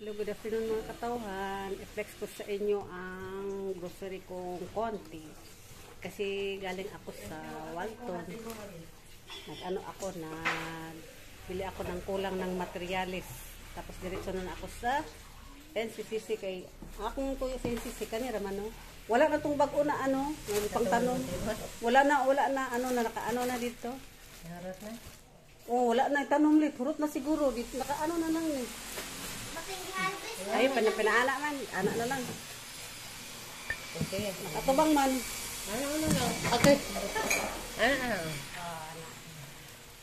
Hello, good afternoon mga katawhan. I-flex ko sa inyo ang grocery kong konti. Kasi galing ako sa Walton. Bili ako ng kulang ng materialis. Tapos diretso na ako sa NCCC kay akong tuyo sa NCCC kanira man no. Wala na tong bag-o na pangtanom. Wala na nakaano na dito. Harap na. Oh, wala na tanom lit. Hurot na siguro dito nakaano na lang ni. Ay, pinaala man. Anak na lang. Okay. Nakatubang man. Ano. Okay. Ano.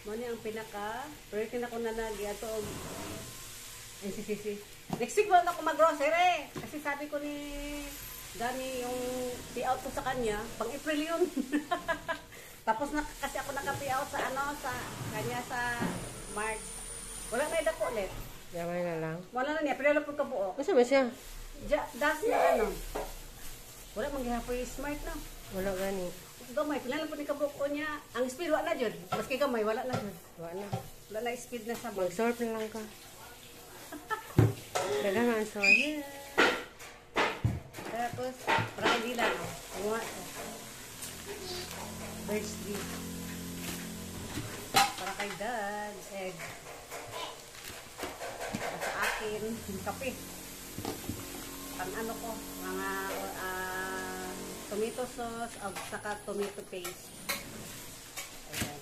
Muna ang priority na ko na ato NCCC. Next week wala na ako mag-grocery. Kasi sabi ko ni Dani yung payout ko sa kanya, pang April yun. Tapos kasi ako naka-payout sa kanya sa March. Wala na idako ulit. Gamay na lang. Wala na niya, pero wala po kabuo. Masa ba siya? Das na wala mang gihapoy smart na. Wala gani. Gamay, pinala po ni kabuo niya. Ang speed wala na dyan. Maski gamay, wala na dyan. Wala na speed na sa bag. Mag-sort na lang ka. Daga nga ang sort. Yeah. Tapos, Friday lang. Birds beef. Para kay Dad. Egg. Para sa akin. Kape. Pang ano ko. Mga tomato sauce at saka tomato paste. Ayan.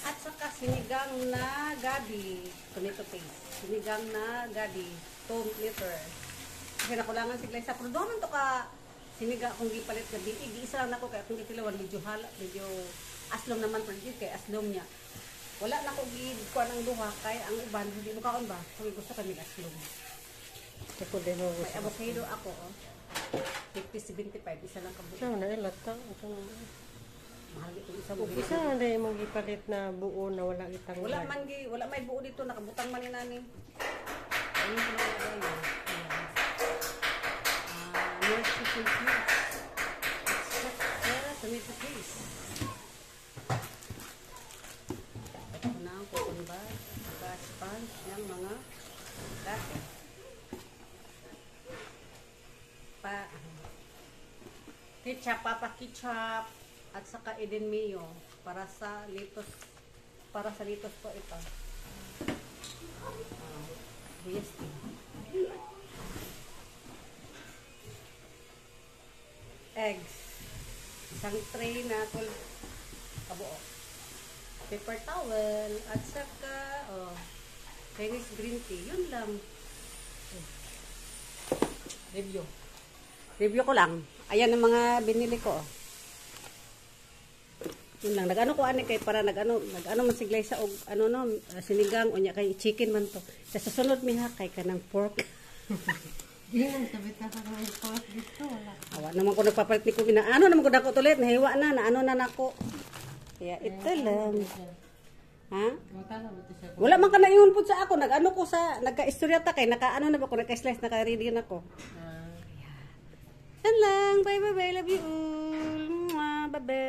At saka sinigang na gabi. Tomato paste. Sinigang na gabi. 2 liter. Kasi nakulangan sigla sa pero doon to ka sinigang kung gipalit gabi. Isa lang ako kaya kung itilawan medyo aslom naman pero kay aslom niya. Wala na ko gikuan ang duha kay ang uban hindi mo kaon ba? Kung gusto kami aslom. Ako din mo. May avocado ako 50-75 isa lang kabuo. Siya na ilata. Mahal ito isa mo. Isa na yung magipalit na buo na wala itang wala may buo dito nakabutang man ni nani. Ayun ko na ayun. Chicken cubes. Tomato paste. Ito na ang kukumba. Sponge ng mga dati. Ketchup. At saka Eden Mayo. Para sa litos po ito. Yes. Eggs. Isang tray na kabuo. Paper towel. At saka, Chinese green tea. Yun lang. Review ko lang. Ayan ang mga binili ko. Yun lang. Nag-ano ko kay para nag-ano man siglay sa sinigang o niya kay chicken man to. Sa susunod miha kay kanang pork. Yan, sabit na ka ng pork dito. Awa naman ko nagpapalit ni ko. Ano naman ko dako tulit. Nahiwa na nako. Kaya ito lang. Ha? Wala man ka na iyon po sa ako. Nagka-istorya ta kay naka-ano na ba ko. Nagka-slice, naka-ready na ko. Yan lang. Bye. Love you all. Bye-bye.